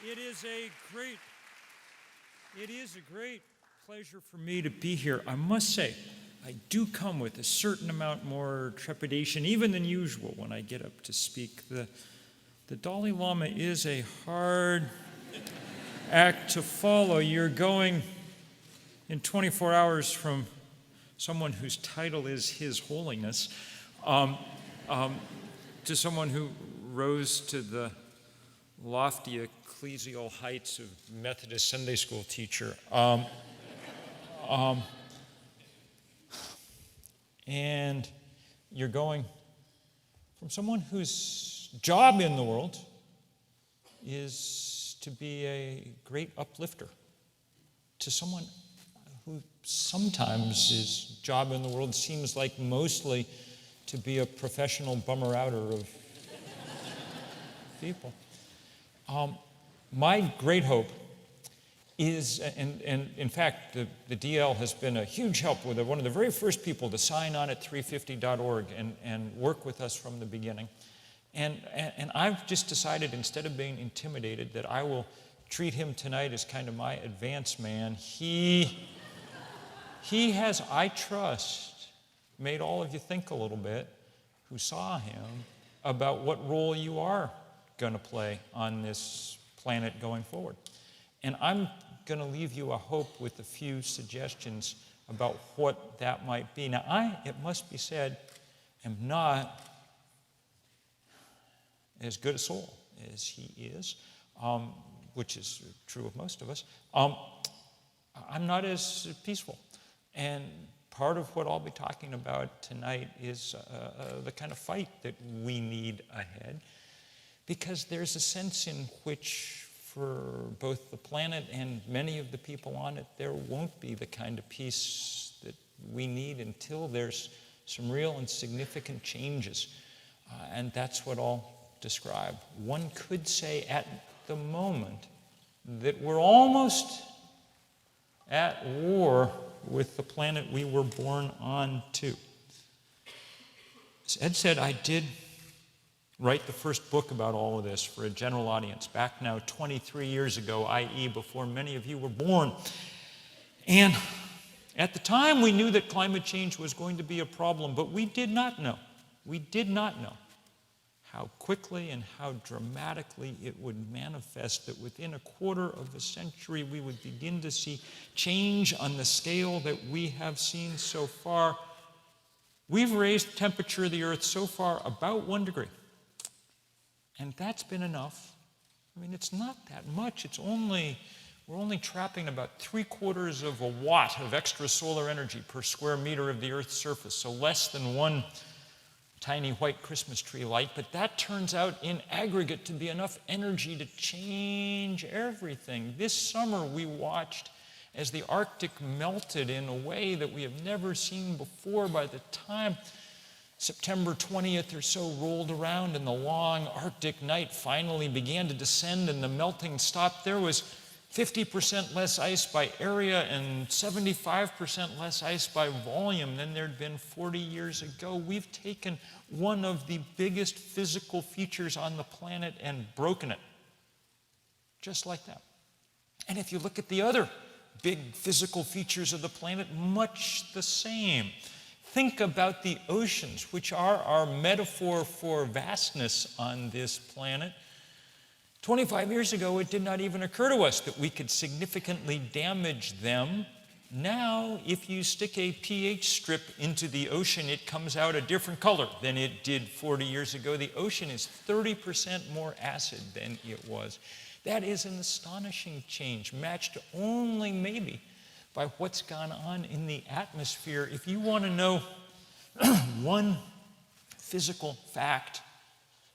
It is a great pleasure for me to be here. I must say, I do come with a certain amount more trepidation, even than usual, when I get up to speak. The Dalai Lama is a hard act to follow. You're going in 24 hours from someone whose title is His Holiness to someone who rose to the lofty ecclesial heights of Methodist Sunday school teacher. And you're going from someone whose job in the world is to be a great uplifter to someone who sometimes his job in the world seems like mostly to be a professional bummer-outer of people. My great hope is, and in fact, the DL has been a huge help with one of the very first people to sign on at 350.org and work with us from the beginning. And I've just decided, instead of being intimidated, that I will treat him tonight as kind of my advance man. He has, I trust, made all of you think a little bit who saw him about what role you are going to play on this planet going forward. And I'm going to leave you a hope with a few suggestions about what that might be. Now, it must be said, am not as good a soul as he is, which is true of most of us. I'm not as peaceful. And part of what I'll be talking about tonight is the kind of fight that we need ahead, because there's a sense in which, for both the planet and many of the people on it, there won't be the kind of peace that we need until there's some real and significant changes. And that's what I'll describe. One could say at the moment that we're almost at war with the planet we were born on to. As Ed said, I did write the first book about all of this for a general audience back now 23 years ago, i.e. before many of you were born. And at the time we knew that climate change was going to be a problem, but we did not know how quickly and how dramatically it would manifest, that within a quarter of a century we would begin to see change on the scale that we have seen so far. We've raised the temperature of the earth so far about 1 degree. And that's been enough. I mean, it's not that much. We're only trapping about 3/4 of a watt of extra solar energy per square meter of the Earth's surface, so less than one tiny white Christmas tree light. But that turns out in aggregate to be enough energy to change everything. This summer we watched as the Arctic melted in a way that we have never seen before. By the time September 20th or so rolled around and the long Arctic night finally began to descend and the melting stopped, there was 50% less ice by area and 75% less ice by volume than there'd been 40 years ago. We've taken one of the biggest physical features on the planet and broken it, just like that. And if you look at the other big physical features of the planet, much the same. Think about the oceans, which are our metaphor for vastness on this planet. 25 years ago, it did not even occur to us that we could significantly damage them. Now, if you stick a pH strip into the ocean, it comes out a different color than it did 40 years ago. The ocean is 30% more acid than it was. That is an astonishing change, matched only maybe by what's gone on in the atmosphere. If you want to know one physical fact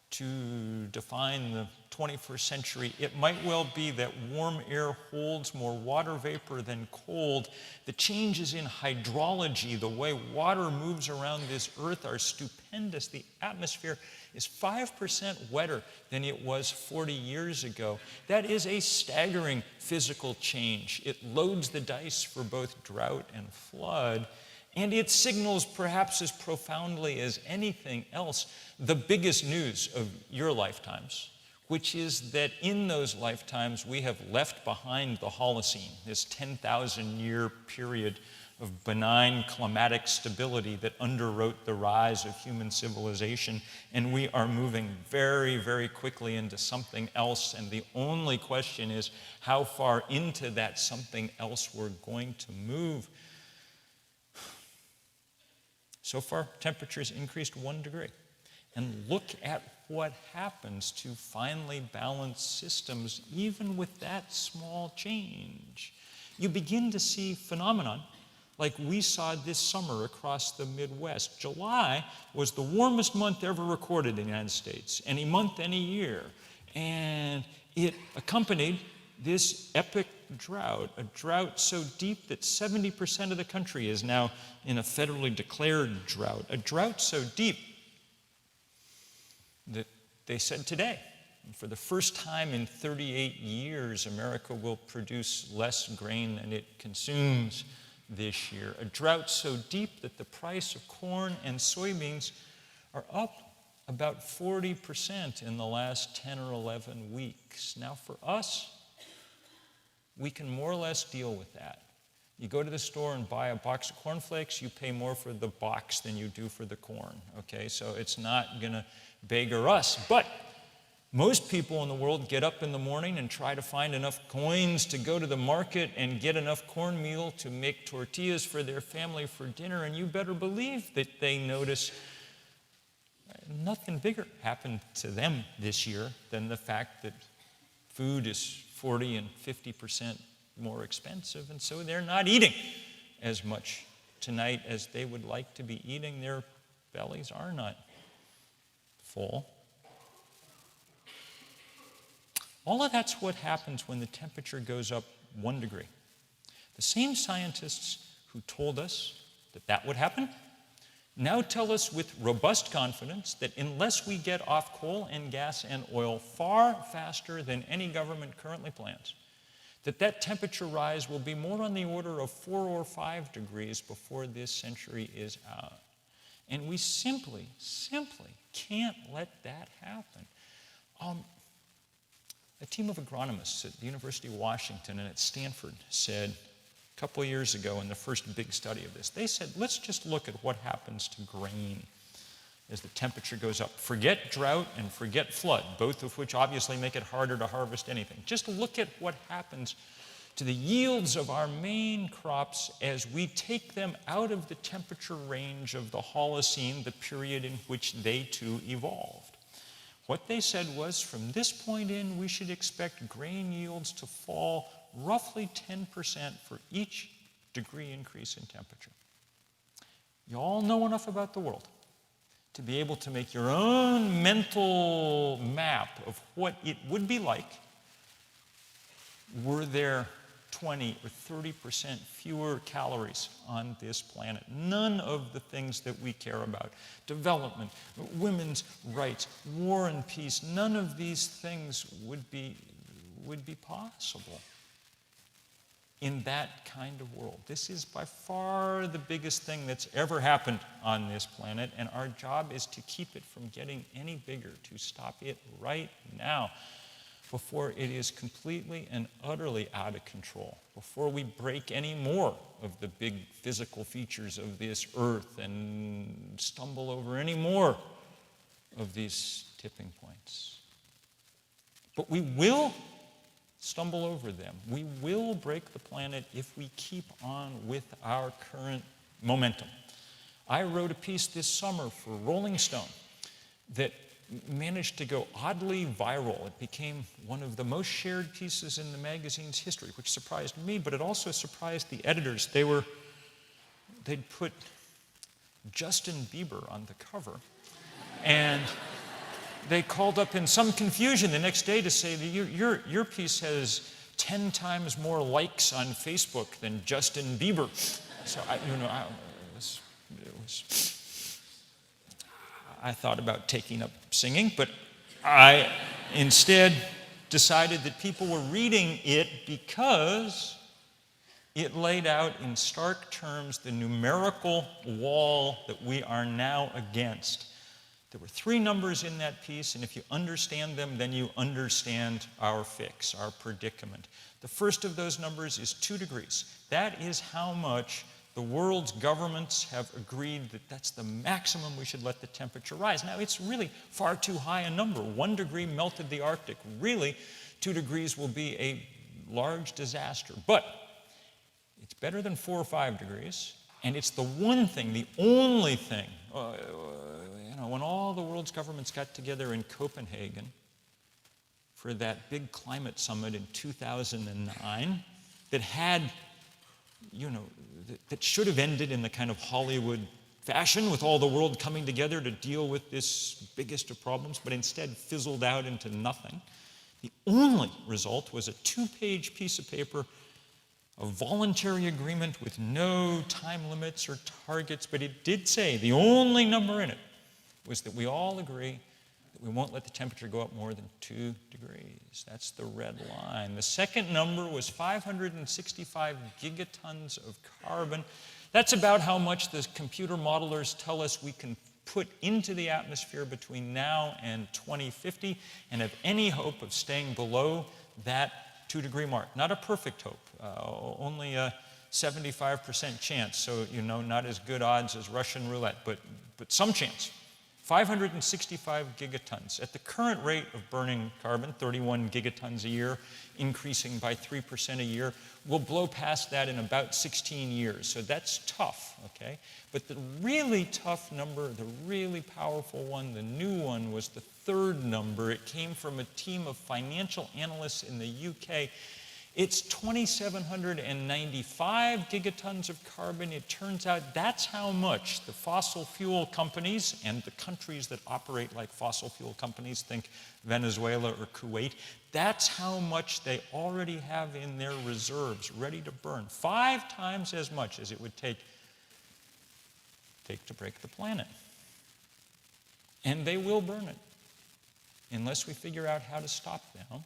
to define the 21st century, it might well be that warm air holds more water vapor than cold. The changes in hydrology, the way water moves around this earth, are stupendous. The atmosphere is 5% wetter than it was 40 years ago. That is a staggering physical change. It loads the dice for both drought and flood, and it signals, perhaps as profoundly as anything else, the biggest news of your lifetimes, which is that in those lifetimes we have left behind the Holocene, this 10,000-year period of benign climatic stability that underwrote the rise of human civilization, and we are moving very, very quickly into something else, and the only question is how far into that something else we're going to move. So far, temperatures increased 1 degree. And look at what happens to finely balanced systems, even with that small change. You begin to see phenomenon like we saw this summer across the Midwest. July was the warmest month ever recorded in the United States, any month, any year. And it accompanied this epic drought, a drought so deep that 70% of the country is now in a federally declared drought, a drought so deep that they said today, for the first time in 38 years, America will produce less grain than it consumes this year. A drought so deep that the price of corn and soybeans are up about 40% in the last 10 or 11 weeks. Now for us, we can more or less deal with that. You go to the store and buy a box of cornflakes, you pay more for the box than you do for the corn, okay? So it's not gonna beggar us, but most people in the world get up in the morning and try to find enough coins to go to the market and get enough cornmeal to make tortillas for their family for dinner, and you better believe that they notice nothing bigger happened to them this year than the fact that food is 40 and 50% more expensive, and so they're not eating as much tonight as they would like to be eating. Their bellies are not full. All of that's what happens when the temperature goes up 1 degree. The same scientists who told us that that would happen now tell us with robust confidence that unless we get off coal and gas and oil far faster than any government currently plans, that temperature rise will be more on the order of 4 or 5 degrees before this century is out. And we simply can't let that happen. A team of agronomists at the University of Washington and at Stanford said a couple of years ago in the first big study of this, they said, let's just look at what happens to grain as the temperature goes up. Forget drought and forget flood, both of which obviously make it harder to harvest anything. Just look at what happens to the yields of our main crops as we take them out of the temperature range of the Holocene, the period in which they too evolved. What they said was, from this point in, we should expect grain yields to fall roughly 10% for each degree increase in temperature. You all know enough about the world to be able to make your own mental map of what it would be like were there 20 or 30% fewer calories on this planet. None of the things that we care about, development, women's rights, war and peace, none of these things would be possible in that kind of world. This is by far the biggest thing that's ever happened on this planet, and our job is to keep it from getting any bigger, to stop it right now, before it is completely and utterly out of control, before we break any more of the big physical features of this earth and stumble over any more of these tipping points. But we will stumble over them. We will break the planet if we keep on with our current momentum. I wrote a piece this summer for Rolling Stone that managed to go oddly viral. It became one of the most shared pieces in the magazine's history, which surprised me, but it also surprised the editors. They'd put Justin Bieber on the cover, and they called up in some confusion the next day to say that your piece has 10 times more likes on Facebook than Justin Bieber. So I thought about taking up singing, but I instead decided that people were reading it because it laid out in stark terms the numerical wall that we are now against. There were three numbers in that piece, and if you understand them, then you understand our fix, our predicament. The first of those numbers is 2 degrees. That is how much the world's governments have agreed that that's the maximum we should let the temperature rise. Now, it's really far too high a number. 1 degree melted the Arctic. Really, 2 degrees will be a large disaster. But it's better than 4 or 5 degrees, and it's the one thing, the only thing, when all the world's governments got together in Copenhagen for that big climate summit in 2009 that had, that should have ended in the kind of Hollywood fashion with all the world coming together to deal with this biggest of problems, but instead fizzled out into nothing. The only result was a 2-page piece of paper, a voluntary agreement with no time limits or targets, but it did say, the only number in it was that we all agree that we won't let the temperature go up more than 2 degrees. That's the red line. The second number was 565 gigatons of carbon. That's about how much the computer modelers tell us we can put into the atmosphere between now and 2050 and have any hope of staying below that 2-degree mark. Not a perfect hope, only a 75% chance, so not as good odds as Russian roulette, but some chance. 565 gigatons. At the current rate of burning carbon, 31 gigatons a year, increasing by 3% a year, we'll blow past that in about 16 years. So that's tough, okay? But the really tough number, the really powerful one, the new one, was the third number. It came from a team of financial analysts in the UK. It's 2,795 gigatons of carbon. It turns out that's how much the fossil fuel companies and the countries that operate like fossil fuel companies, think Venezuela or Kuwait, that's how much they already have in their reserves ready to burn. 5 times as much as it would take to break the planet. And they will burn it unless we figure out how to stop them.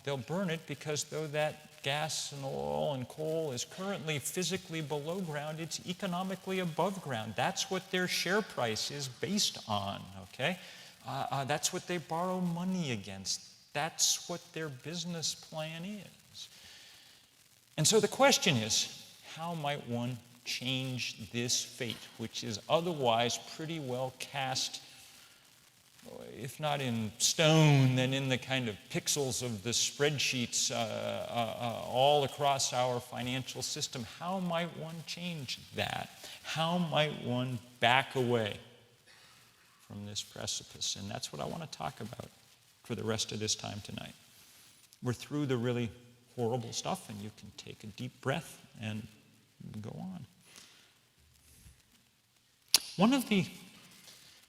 They'll burn it because though that gas and oil and coal is currently physically below ground, it's economically above ground. That's what their share price is based on, okay? That's what they borrow money against. That's what their business plan is. And so the question is, how might one change this fate, which is otherwise pretty well cast, if not in stone, then in the kind of pixels of the spreadsheets all across our financial system? How might one change that? How might one back away from this precipice? And that's what I want to talk about for the rest of this time tonight. We're through the really horrible stuff, and you can take a deep breath and go on. One of the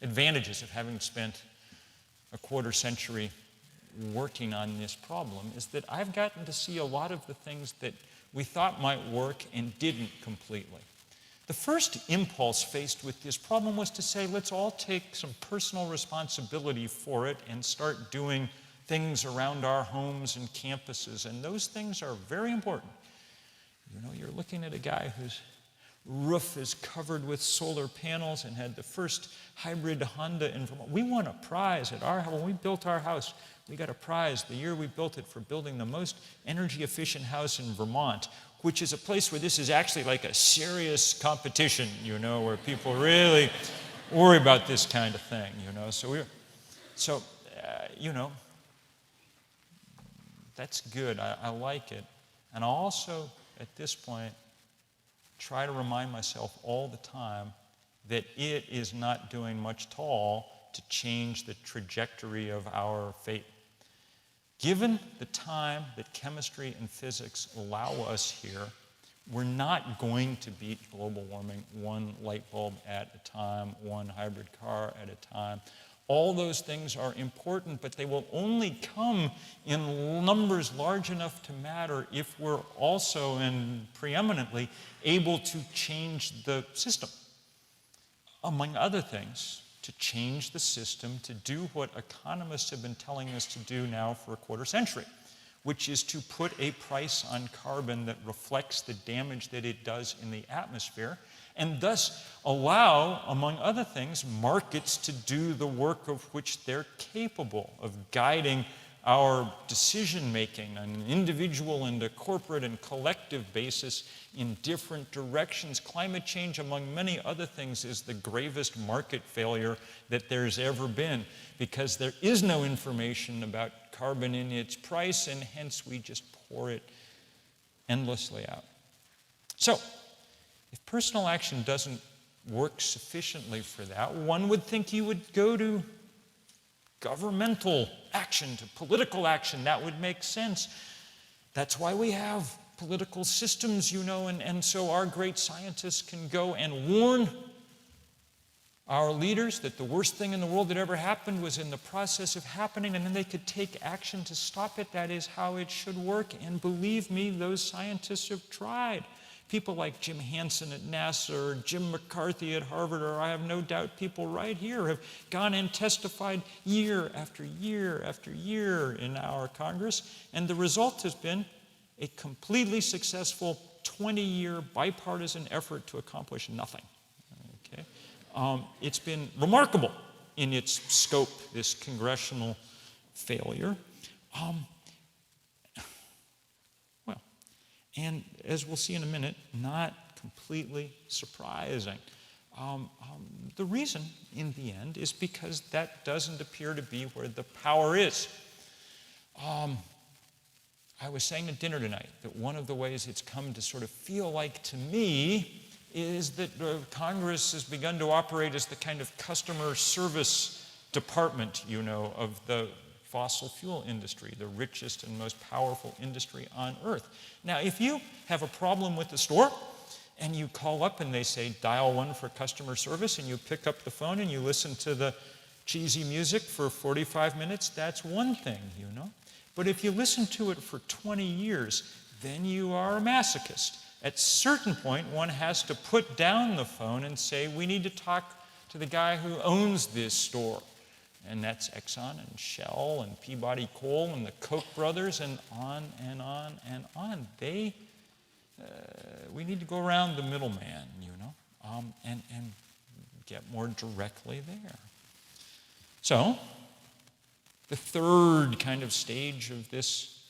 advantages of having spent a quarter century working on this problem is that I've gotten to see a lot of the things that we thought might work and didn't completely. The first impulse faced with this problem was to say, let's all take some personal responsibility for it and start doing things around our homes and campuses, and those things are very important. You're looking at a guy whose roof is covered with solar panels and had the first hybrid Honda in Vermont. We won a prize at our house. When we built our house, we got a prize the year we built it for building the most energy efficient house in Vermont, which is a place where this is actually like a serious competition, where people really worry about this kind of thing, So that's good. I like it. And I also, at this point, try to remind myself all the time that it is not doing much at all to change the trajectory of our fate. Given the time that chemistry and physics allow us here, we're not going to beat global warming one light bulb at a time, one hybrid car at a time. All those things are important, but they will only come in numbers large enough to matter if we're also and preeminently able to change the system. Among other things, to change the system to do what economists have been telling us to do now for a quarter century, which is to put a price on carbon that reflects the damage that it does in the atmosphere, and thus allow, among other things, markets to do the work of which they're capable of guiding our decision-making on an individual and a corporate and collective basis in different directions. Climate change, among many other things, is the gravest market failure that there's ever been, because there is no information about carbon in its price, and hence we just pour it endlessly out. So, if personal action doesn't work sufficiently for that, one would think you would go to governmental action, to political action. That would make sense. That's why we have political systems, you know, and so our great scientists can go and warn our leaders that the worst thing in the world that ever happened was in the process of happening, and then they could take action to stop it. That is how it should work, and believe me, those scientists have tried. People like Jim Hansen at NASA or Jim McCarthy at Harvard, or I have no doubt people right here have gone and testified year after year after year in our Congress, and the result has been a completely successful 20-year bipartisan effort to accomplish nothing. Okay? It's been remarkable in its scope, this congressional failure. And as we'll see in a minute, not completely surprising. The reason, in the end, is because that doesn't appear to be where the power is. I was saying at dinner tonight that one of the ways it's come to sort of feel like to me is that Congress has begun to operate as the kind of customer service department, you know, of the fossil fuel industry, the richest and most powerful industry on earth. Now, if you have a problem with the store and you call up and they say, dial 1 for customer service, and you pick up the phone and you listen to the cheesy music for 45 minutes, that's one thing, you know. But if you listen to it for 20 years, then you are a masochist. At a certain point, one has to put down the phone and say, we need to talk to the guy who owns this store. And that's Exxon and Shell and Peabody Coal and the Koch brothers, and on and on and on. We need to go around the middleman, you know, and get more directly there. So, the third kind of stage of this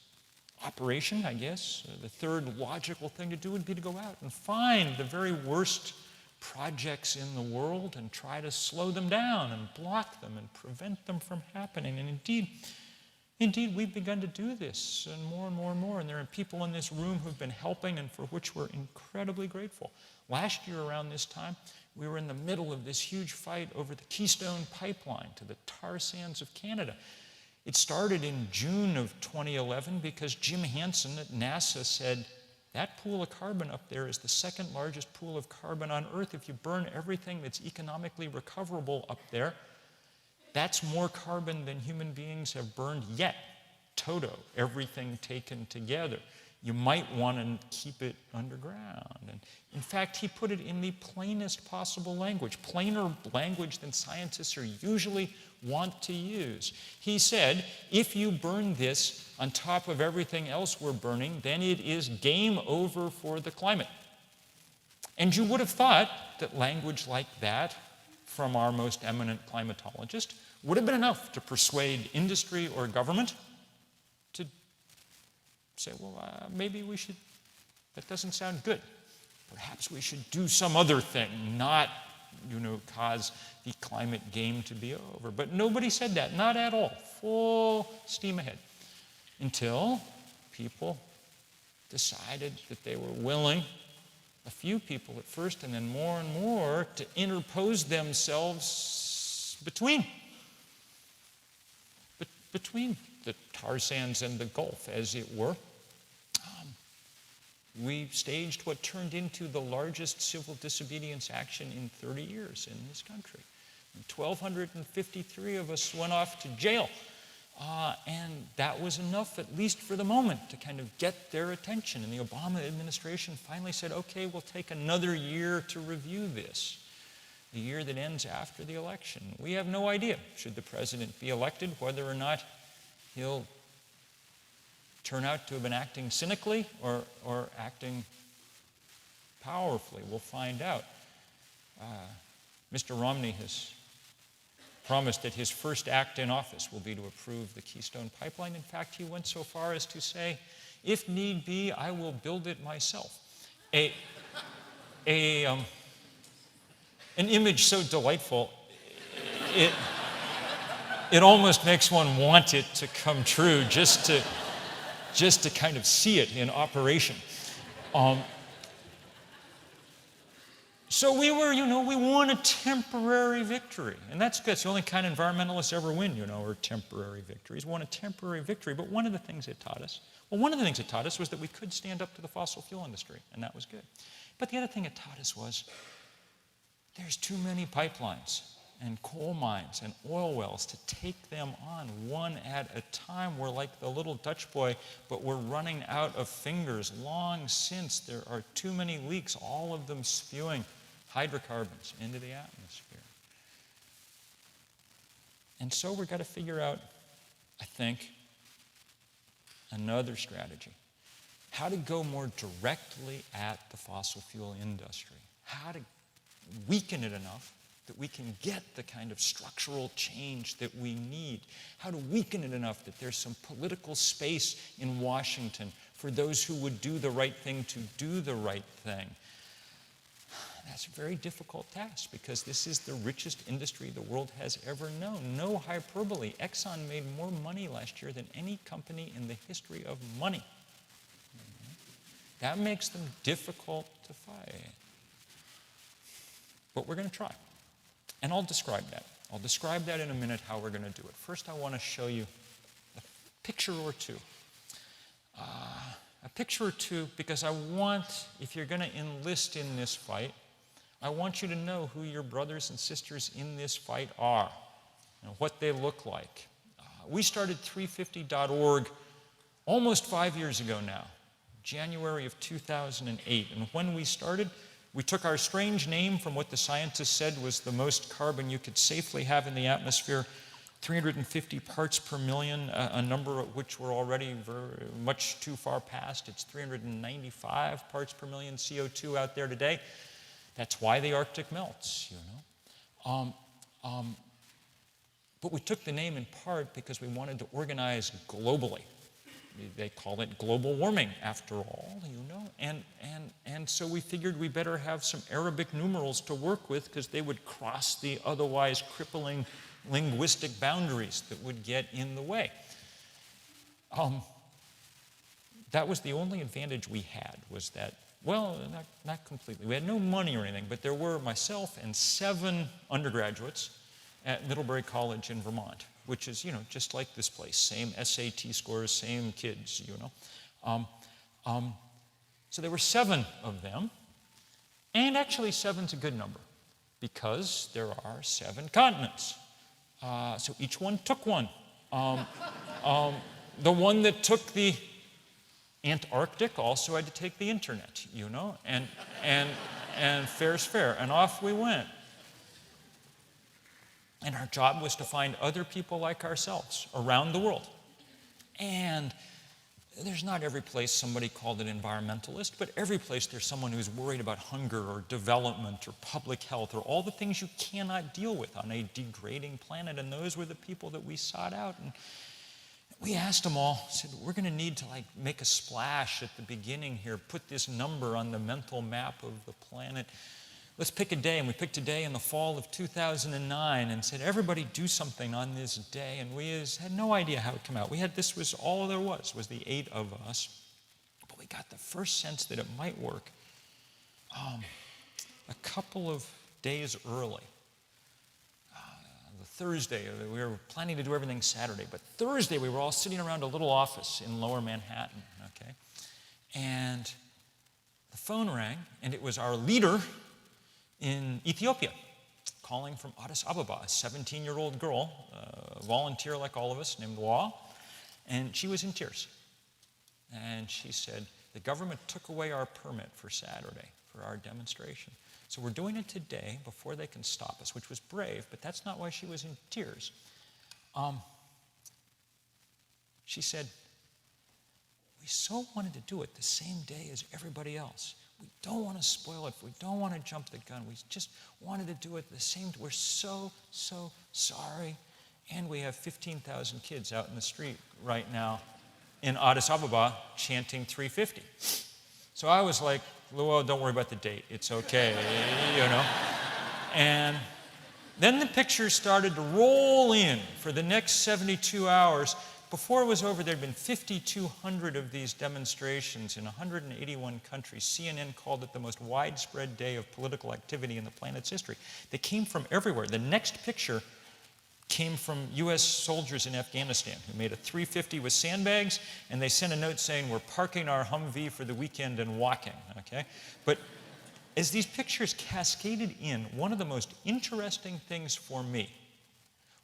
operation, I guess, the third logical thing to do would be to go out and find the very worst projects in the world and try to slow them down and block them and prevent them from happening. And indeed, we've begun to do this, and more and more and more. And there are people in this room who've been helping, and for which we're incredibly grateful. Last year around this time, we were in the middle of this huge fight over the Keystone pipeline to the tar sands of Canada. It started in June of 2011 because Jim Hansen at NASA said, that pool of carbon up there is the second largest pool of carbon on Earth. If you burn everything that's economically recoverable up there, that's more carbon than human beings have burned yet. Toto, everything taken together. You might want to keep it underground. And in fact, he put it in the plainest possible language, plainer language than scientists are usually want to use. He said, if you burn this on top of everything else we're burning, then it is game over for the climate. And you would have thought that language like that from our most eminent climatologist would have been enough to persuade industry or government to say, well, maybe we should, that doesn't sound good. Perhaps we should do some other thing, not, cause the climate game to be over. But nobody said that, not at all. Full steam ahead. Until people decided that they were willing, a few people at first, and then more and more, to interpose themselves between the tar sands and the Gulf, as it were. We staged what turned into the largest civil disobedience action in 30 years in this country. And 1,253 of us went off to jail. And that was enough, at least for the moment, to kind of get their attention. And the Obama administration finally said, okay, we'll take another year to review this. The year that ends after the election. We have no idea, should the president be elected, whether or not he'll turn out to have been acting cynically or acting powerfully. We'll find out. Mr. Romney has promised that his first act in office will be to approve the Keystone pipeline. In fact, he went so far as to say, if need be, I will build it myself. An image so delightful, it almost makes one want it to come true, just to kind of see it in operation. So we won a temporary victory. And that's good. It's the only kind environmentalists ever win, are temporary victories. We won a temporary victory. But one of the things it taught us was that we could stand up to the fossil fuel industry, and that was good. But the other thing it taught us was there's too many pipelines and coal mines and oil wells to take them on one at a time. We're like the little Dutch boy, but we're running out of fingers long since. There are too many leaks, all of them spewing hydrocarbons into the atmosphere. And so we've got to figure out, I think, another strategy. How to go more directly at the fossil fuel industry. How to weaken it enough that we can get the kind of structural change that we need. How to weaken it enough that there's some political space in Washington for those who would do the right thing to do the right thing. That's a very difficult task because this is the richest industry the world has ever known. No hyperbole. Exxon made more money last year than any company in the history of money. That makes them difficult to fight. But we're going to try. And I'll describe that. I'll describe that in a minute, how we're going to do it. First, I want to show you a picture or two. A picture or two because I want, if you're going to enlist in this fight, I want you to know who your brothers and sisters in this fight are and what they look like. We started 350.org almost 5 years ago now, January of 2008. And when we started, we took our strange name from what the scientists said was the most carbon you could safely have in the atmosphere, 350 parts per million, a number at which we're already very much too far past. It's 395 parts per million CO2 out there today. That's why the Arctic melts, But we took the name in part because we wanted to organize globally. They call it global warming, after all, And so we figured we better have some Arabic numerals to work with because they would cross the otherwise crippling linguistic boundaries that would get in the way. That was the only advantage we had, was that, well, not completely. We had no money or anything, but there were myself and 7 undergraduates at Middlebury College in Vermont, which is, just like this place. Same SAT scores, same kids, So there were 7 of them, and actually 7's a good number because there are 7 continents. So each one took one. The one that took the Antarctic also had to take the internet, and fair's fair, and off we went. And our job was to find other people like ourselves around the world. And there's not every place somebody called an environmentalist, but every place there's someone who's worried about hunger or development or public health or all the things you cannot deal with on a degrading planet. And those were the people that we sought out. And we asked them all, said, we're going to need to make a splash at the beginning here, put this number on the mental map of the planet. Let's pick a day. And we picked a day in the fall of 2009 and said, everybody do something on this day. And we had no idea how it would come out. This was all there was the 8 of us. But we got the first sense that it might work a couple of days early. Thursday, we were planning to do everything Saturday, but Thursday we were all sitting around a little office in Lower Manhattan, okay? And the phone rang, and it was our leader in Ethiopia calling from Addis Ababa, a 17-year-old girl, a volunteer like all of us, named Wa, and she was in tears. And she said, the government took away our permit for Saturday for our demonstration. So we're doing it today before they can stop us, which was brave, but that's not why she was in tears. She said, we so wanted to do it the same day as everybody else. We don't want to spoil it. We don't want to jump the gun. We just wanted to do it the same. We're so, so sorry. And we have 15,000 kids out in the street right now in Addis Ababa chanting 350. So I was like, well, don't worry about the date. It's okay, you know. And then the pictures started to roll in for the next 72 hours. Before it was over, there had been 5,200 of these demonstrations in 181 countries. CNN called it the most widespread day of political activity in the planet's history. They came from everywhere. The next picture came from US soldiers in Afghanistan who made a 350 with sandbags, and they sent a note saying, we're parking our Humvee for the weekend and walking, okay? But as these pictures cascaded in, one of the most interesting things for me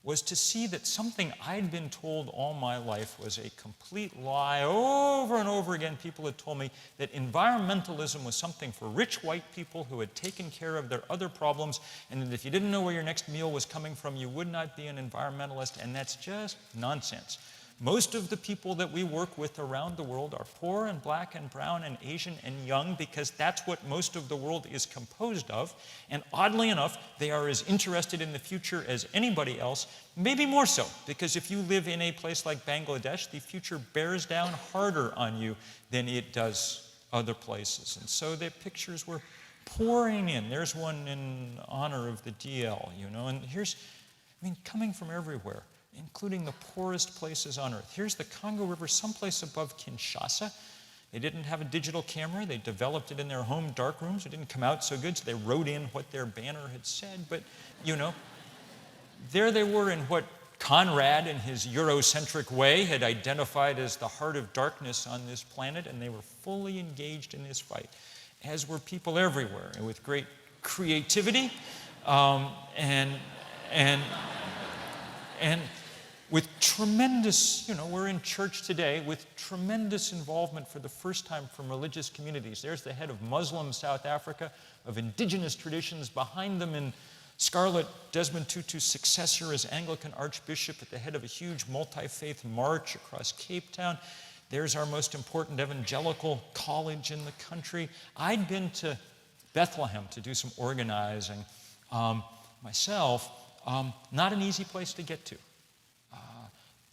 was to see that something I'd been told all my life was a complete lie. Over and over again, people had told me that environmentalism was something for rich white people who had taken care of their other problems, and that if you didn't know where your next meal was coming from, you would not be an environmentalist, and that's just nonsense. Most of the people that we work with around the world are poor and black and brown and Asian and young, because that's what most of the world is composed of. And oddly enough, they are as interested in the future as anybody else, maybe more so, because if you live in a place like Bangladesh, the future bears down harder on you than it does other places. And so the pictures were pouring in. There's one in honor of the DL, you know, and here's, I mean, coming from everywhere, including the poorest places on earth. Here's the Congo River, someplace above Kinshasa. They didn't have a digital camera. They developed it in their home darkrooms. It didn't come out so good, so they wrote in what their banner had said. But, you know, there they were in what Conrad, in his Eurocentric way, had identified as the heart of darkness on this planet, and they were fully engaged in this fight, as were people everywhere, and with great creativity and with tremendous, you know, we're in church today with tremendous involvement for the first time from religious communities. There's the head of Muslim South Africa, of indigenous traditions. Behind them in scarlet, Desmond Tutu's successor as Anglican Archbishop at the head of a huge multi-faith march across Cape Town. There's our most important evangelical college in the country. I'd been to Bethlehem to do some organizing myself. Not an easy place to get to.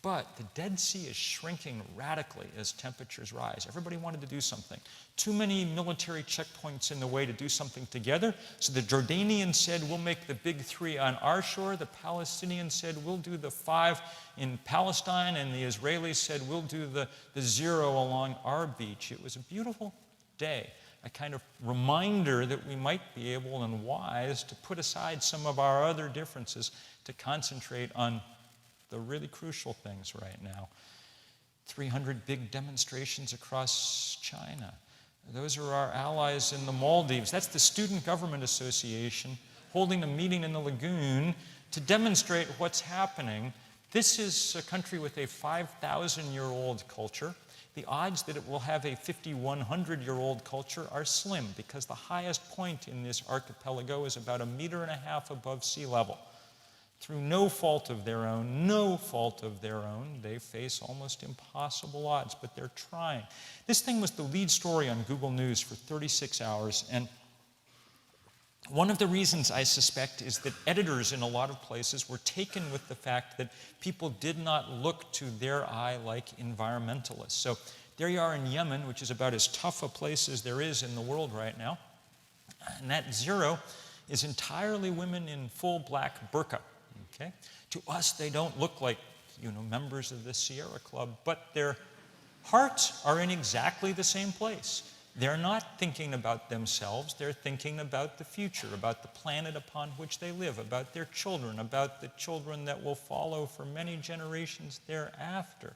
But the Dead Sea is shrinking radically as temperatures rise. Everybody wanted to do something. Too many military checkpoints in the way to do something together. So the Jordanians said, we'll make the big 3 on our shore. The Palestinians said, we'll do the 5 in Palestine. And the Israelis said, we'll do the 0 along our beach. It was a beautiful day. A kind of reminder that we might be able and wise to put aside some of our other differences to concentrate on the really crucial things right now. 300 big demonstrations across China. Those are our allies in the Maldives. That's the Student Government Association holding a meeting in the lagoon to demonstrate what's happening. This is a country with a 5,000-year-old culture. The odds that it will have a 5,100-year-old culture are slim, because the highest point in this archipelago is about 1.5 meters above sea level. Through no fault of their own, they face almost impossible odds, but they're trying. This thing was the lead story on Google News for 36 hours, and one of the reasons, I suspect, is that editors in a lot of places were taken with the fact that people did not look to their eye like environmentalists. So there you are in Yemen, which is about as tough a place as there is in the world right now, and that 0 is entirely women in full black burqa. Okay? To us, they don't look like, you know, members of the Sierra Club, but their hearts are in exactly the same place. They're not thinking about themselves. They're thinking about the future, about the planet upon which they live, about their children, about the children that will follow for many generations thereafter,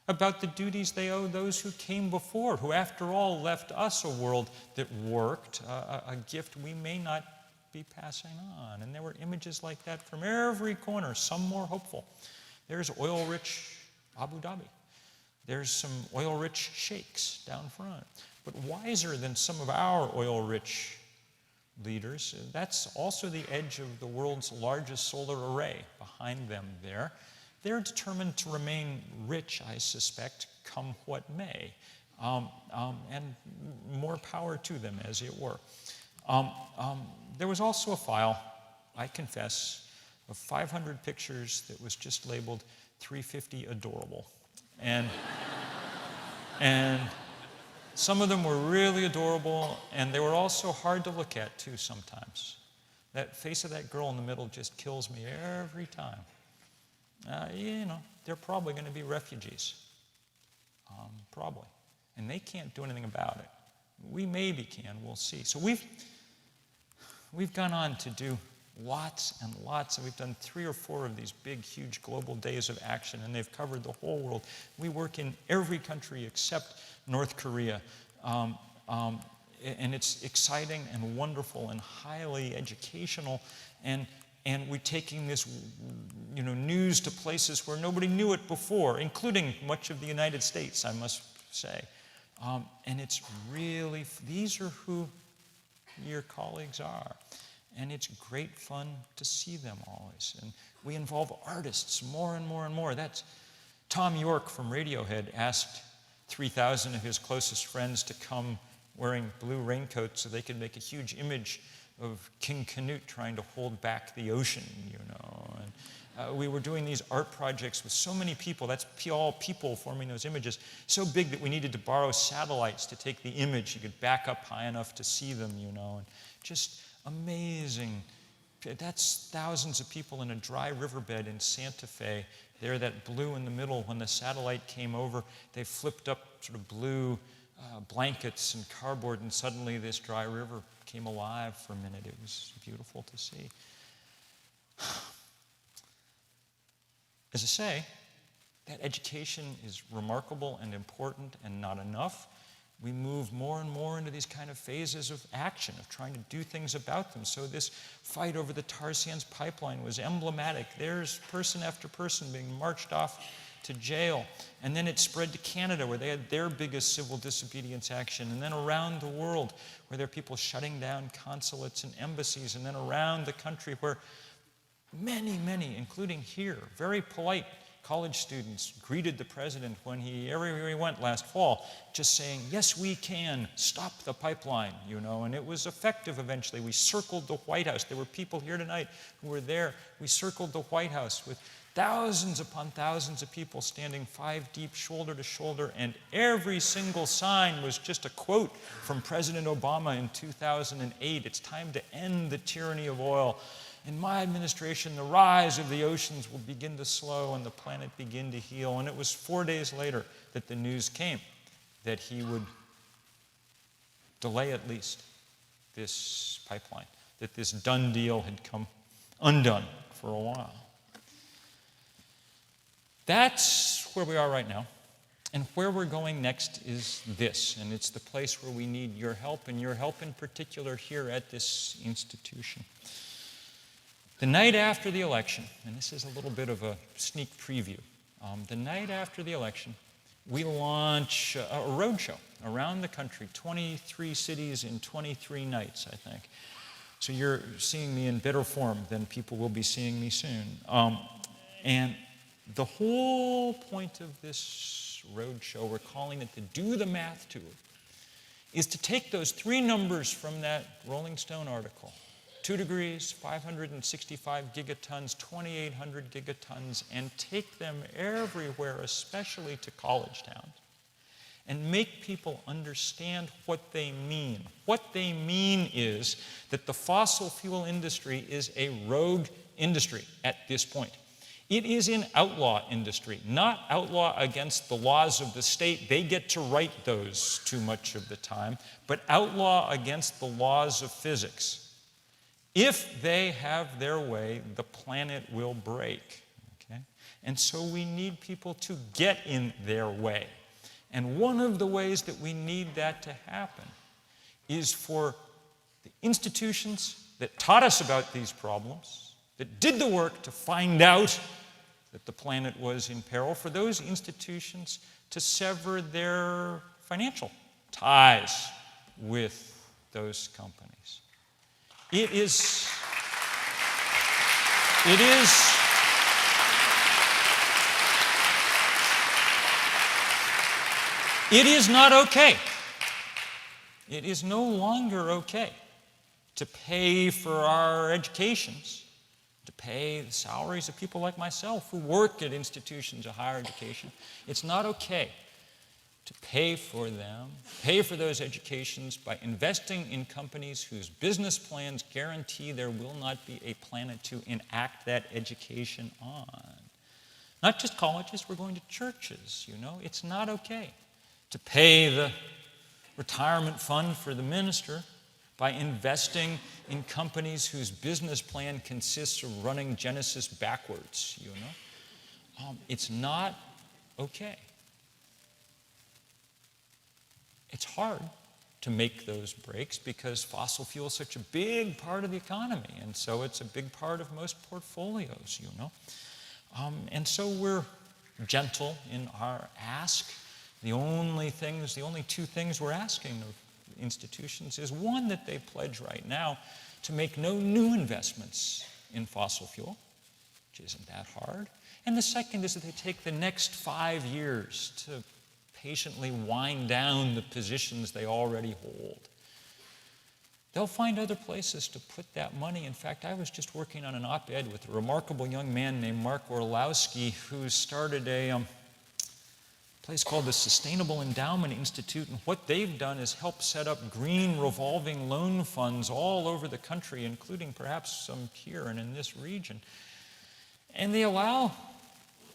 about the duties they owe those who came before, who, after all, left us a world that worked, a gift we may not be passing on. And there were images like that from every corner, some more hopeful. There's oil-rich Abu Dhabi. There's some oil-rich sheikhs down front. But wiser than some of our oil-rich leaders, that's also the edge of the world's largest solar array behind them there. They're determined to remain rich, I suspect, come what may. and more power to them, as it were. There was also a file, I confess, of 500 pictures that was just labeled 350 adorable. And some of them were really adorable, and they were also hard to look at, too, sometimes. That face of that girl in the middle just kills me every time. They're probably going to be refugees. Probably. And they can't do anything about it. We maybe can, we'll see. So we've gone on to do lots and lots, and we've done 3 or 4 of these big, huge global days of action, and they've covered the whole world. We work in every country except North Korea. And it's exciting and wonderful and highly educational, and we're taking this news to places where nobody knew it before, including much of the United States, I must say. And it's really, these are who your colleagues are. And it's great fun to see them always. And we involve artists more and more and more. That's Tom York from Radiohead asked 3,000 of his closest friends to come wearing blue raincoats so they could make a huge image of King Canute trying to hold back the ocean, And we were doing these art projects with so many people. That's all people forming those images. So big that we needed to borrow satellites to take the image. You could back up high enough to see them, And just amazing. That's thousands of people in a dry riverbed in Santa Fe. There, that blue in the middle, when the satellite came over, they flipped up sort of blue blankets and cardboard, and suddenly this dry river came alive for a minute. It was beautiful to see. As I say, that education is remarkable and important and not enough. We move more and more into these kind of phases of action, of trying to do things about them. So this fight over the tar sands pipeline was emblematic. There's person after person being marched off to jail. And then it spread to Canada, where they had their biggest civil disobedience action. And then around the world, where there are people shutting down consulates and embassies. And then around the country, where many, including here, very polite college students greeted the president everywhere he went last fall, just saying, yes, we can, stop the pipeline, and it was effective eventually. We circled the White House. There were people here tonight who were there. We circled the White House with thousands upon thousands of people standing 5 deep, shoulder to shoulder, and every single sign was just a quote from President Obama in 2008. It's time to end the tyranny of oil. In my administration, the rise of the oceans will begin to slow and the planet begin to heal. And it was 4 days later that the news came that he would delay at least this pipeline, that this done deal had come undone for a while. That's where we are right now. And where we're going next is this, and it's the place where we need your help, and your help in particular here at this institution. The night after the election, and this is a little bit of a sneak preview, the night after the election, we launch a roadshow around the country, 23 cities in 23 nights, I think. So you're seeing me in better form than people will be seeing me soon. And the whole point of this roadshow, we're calling it the Do the Math Tour, is to take those 3 numbers from that Rolling Stone article, 2 degrees, 565 gigatons, 2,800 gigatons, and take them everywhere, especially to college towns, and make people understand what they mean. What they mean is that the fossil fuel industry is a rogue industry at this point. It is an outlaw industry, not outlaw against the laws of the state. They get to write those too much of the time, but outlaw against the laws of physics. If they have their way, the planet will break, okay? And so we need people to get in their way. And one of the ways that we need that to happen is for the institutions that taught us about these problems, that did the work to find out that the planet was in peril, for those institutions to sever their financial ties with those companies. It is It is not okay. It is no longer okay to pay for our educations, to pay the salaries of people like myself who work at institutions of higher education. It's not okay to pay for them, pay for those educations by investing in companies whose business plans guarantee there will not be a planet to enact that education on. Not just colleges, we're going to churches, you know. It's not okay to pay the retirement fund for the minister by investing in companies whose business plan consists of running Genesis backwards, you know. It's not okay. It's hard to make those breaks because fossil fuel is such a big part of the economy, and so it's a big part of most portfolios, you know. And so we're gentle in our ask. The only two things we're asking of institutions is, one, that they pledge right now to make no new investments in fossil fuel, which isn't that hard. And the second is that they take the next 5 years to patiently wind down the positions they already hold. They'll find other places to put that money. In fact, I was just working on an op-ed with a remarkable young man named Mark Orlowski, who started a place called the Sustainable Endowment Institute, and what they've done is help set up green revolving loan funds all over the country, including perhaps some here and in this region. And they allow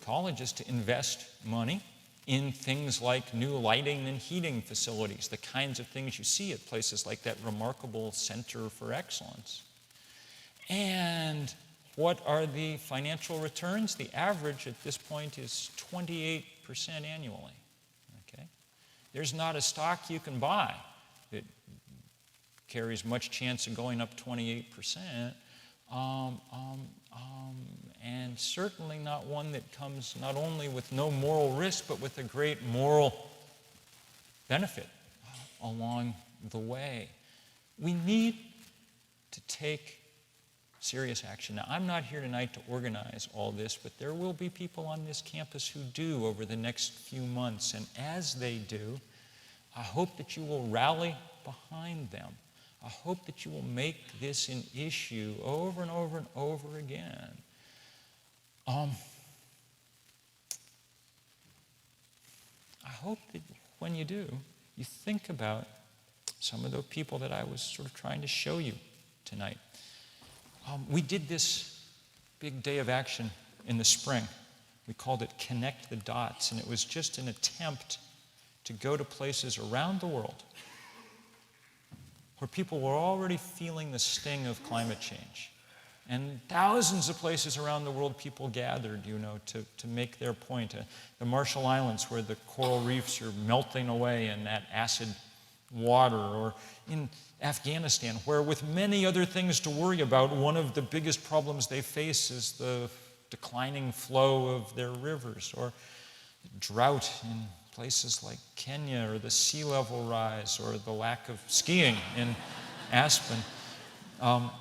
colleges to invest money in things like new lighting and heating facilities, the kinds of things you see at places like that remarkable Center for Excellence. And what are the financial returns? The average at this point is 28% annually. Okay? There's not a stock you can buy that carries much chance of going up 28%, and certainly not one that comes not only with no moral risk, but with a great moral benefit along the way. We need to take serious action. Now, I'm not here tonight to organize all this, but there will be people on this campus who do over the next few months. And as they do, I hope that you will rally behind them. I hope that you will make this an issue over and over and over again. I hope that when you do, you think about some of the people that I was sort of trying to show you tonight. We did this big day of action in the spring. We called it Connect the Dots, and it was just an attempt to go to places around the world where people were already feeling the sting of climate change. And thousands of places around the world people gathered, you know, to make their point. The Marshall Islands, where the coral reefs are melting away in that acid water, or in Afghanistan, where with many other things to worry about, one of the biggest problems they face is the declining flow of their rivers, or drought in places like Kenya, or the sea level rise, or the lack of skiing in Aspen. They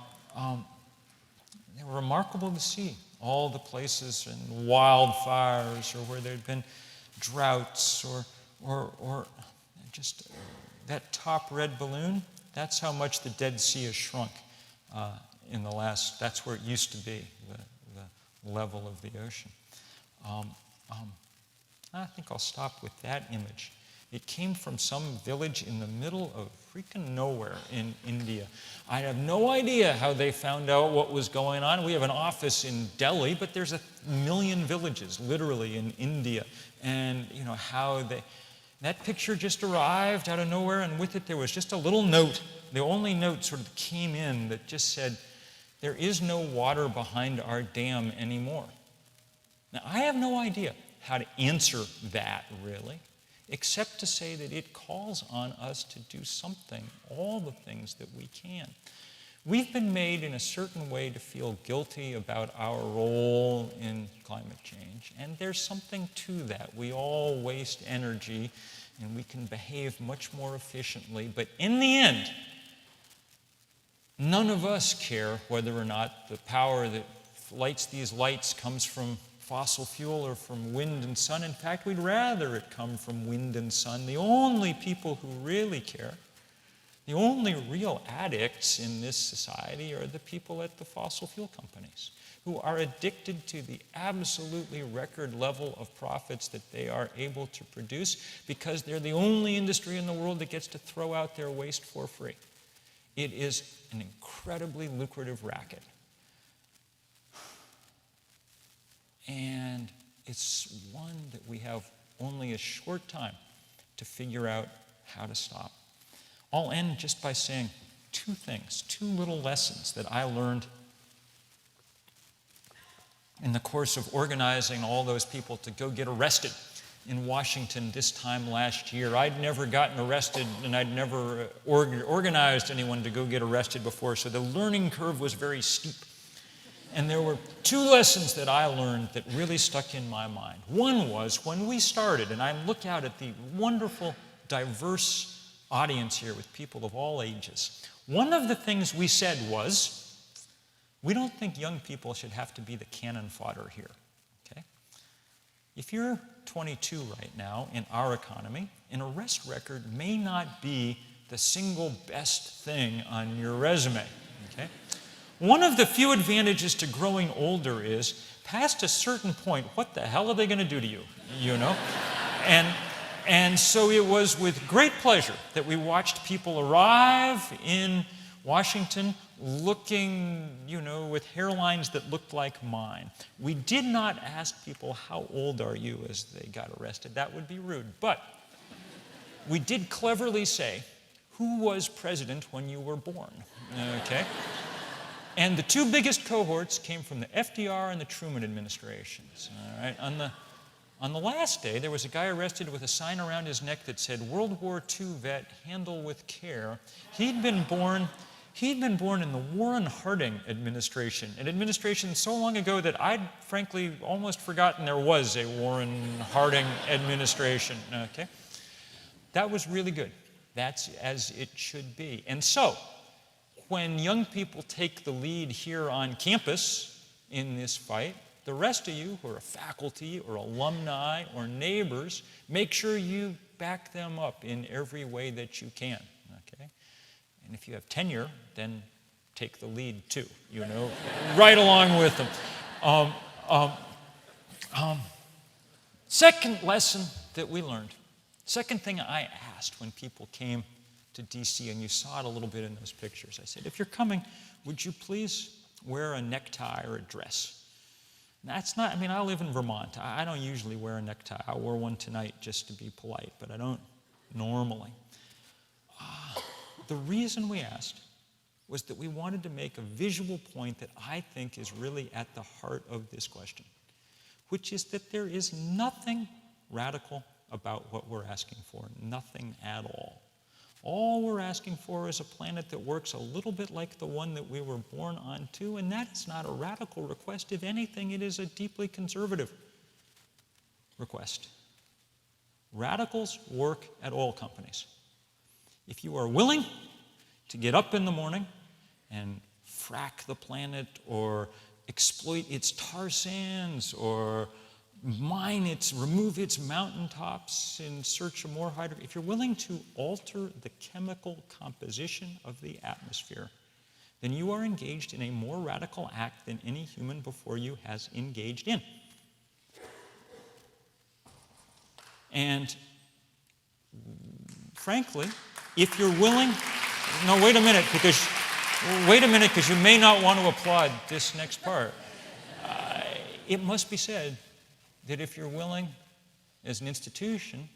were remarkable to see all the places and wildfires, or where there'd been droughts, or just that top red balloon. That's how much the Dead Sea has shrunk in the last. That's where it used to be, the level of the ocean. I think I'll stop with that image. It came from some village in the middle of freaking nowhere in India. I have no idea how they found out what was going on. We have an office in Delhi, but there's 1 million villages, literally, in India. And, you know, how they... That picture just arrived out of nowhere, and with it there was just a little note. The only note sort of came in that just said, "There is no water behind our dam anymore." Now, I have no idea how to answer that, really, except to say that it calls on us to do something, all the things that we can. We've been made in a certain way to feel guilty about our role in climate change, and there's something to that. We all waste energy, and we can behave much more efficiently, but in the end, none of us care whether or not the power that lights these lights comes from fossil fuel or from wind and sun. In fact, we'd rather it come from wind and sun. The only people who really care, the only real addicts in this society are the people at the fossil fuel companies, who are addicted to the absolutely record level of profits that they are able to produce because they're the only industry in the world that gets to throw out their waste for free. It is an incredibly lucrative racket. And it's one that we have only a short time to figure out how to stop. I'll end just by saying two things, two little lessons that I learned in the course of organizing all those people to go get arrested in Washington this time last year. I'd never gotten arrested, and I'd never organized anyone to go get arrested before, so the learning curve was very steep. And there were two lessons that I learned that really stuck in my mind. One was when we started, and I look out at the wonderful, diverse audience here with people of all ages. One of the things we said was, we don't think young people should have to be the cannon fodder here. Okay? If you're 22 right now in our economy, an arrest record may not be the single best thing on your resume. Okay? One of the few advantages to growing older is, past a certain point, what the hell are they going to do to you? You know? And so it was with great pleasure that we watched people arrive in Washington looking, with hairlines that looked like mine. We did not ask people, how old are you, as they got arrested. That would be rude. But we did cleverly say, who was president when you were born? Okay? And the two biggest cohorts came from the FDR and the Truman administrations. All right? On the last day, there was a guy arrested with a sign around his neck that said, World War II vet, handle with care. He'd been born in the Warren Harding administration, an administration so long ago that I'd frankly almost forgotten there was a Warren Harding administration. Okay? That was really good. That's as it should be. And so, when young people take the lead here on campus in this fight, the rest of you who are faculty or alumni or neighbors, make sure you back them up in every way that you can. Okay? And if you have tenure, then take the lead too, right along with them. Second lesson that we learned, second thing I asked when people came to DC, and you saw it a little bit in those pictures. I said, if you're coming, would you please wear a necktie or a dress? That's not, I live in Vermont. I don't usually wear a necktie. I wore one tonight just to be polite, but I don't normally. The reason we asked was that we wanted to make a visual point that I think is really at the heart of this question, which is that there is nothing radical about what we're asking for, nothing at all. All we're asking for is a planet that works a little bit like the one that we were born onto, and that's not a radical request. If anything, it is a deeply conservative request. Radicals work at oil companies. If you are willing to get up in the morning and frack the planet or exploit its tar sands or remove its mountaintops in search of more hydrogen, if you're willing to alter the chemical composition of the atmosphere, then you are engaged in a more radical act than any human before you has engaged in. And frankly, if you're willing, wait a minute, because you may not want to applaud this next part. It must be said that if you're willing, as an institution,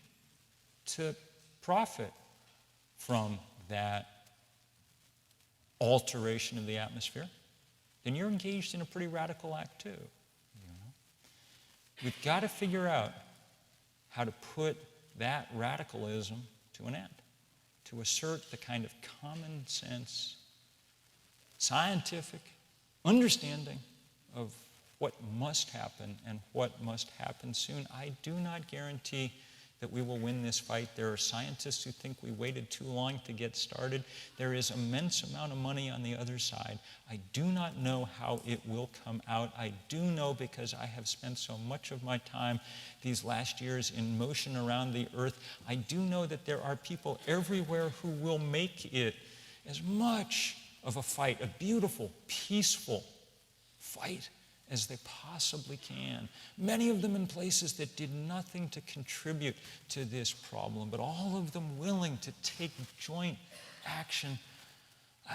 to profit from that alteration of the atmosphere, then you're engaged in a pretty radical act too. We've got to figure out how to put that radicalism to an end, to assert the kind of common sense, scientific understanding of what must happen and what must happen soon. I do not guarantee that we will win this fight. There are scientists who think we waited too long to get started. There is immense amount of money on the other side. I do not know how it will come out. I do know because I have spent so much of my time these last years in motion around the earth. I do know that there are people everywhere who will make it as much of a fight, a beautiful, peaceful fight as they possibly can. Many of them in places that did nothing to contribute to this problem, but all of them willing to take joint action.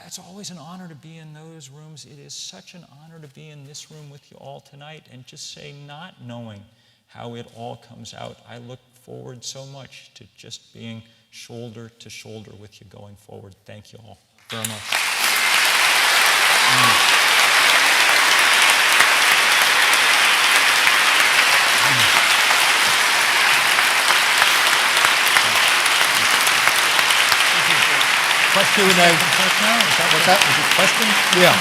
It's always an honor to be in those rooms. It is such an honor to be in this room with you all tonight and just say, not knowing how it all comes out, I look forward so much to just being shoulder to shoulder with you going forward. Thank you all very much. Question Q&A. What's that? Is it questions? Yeah.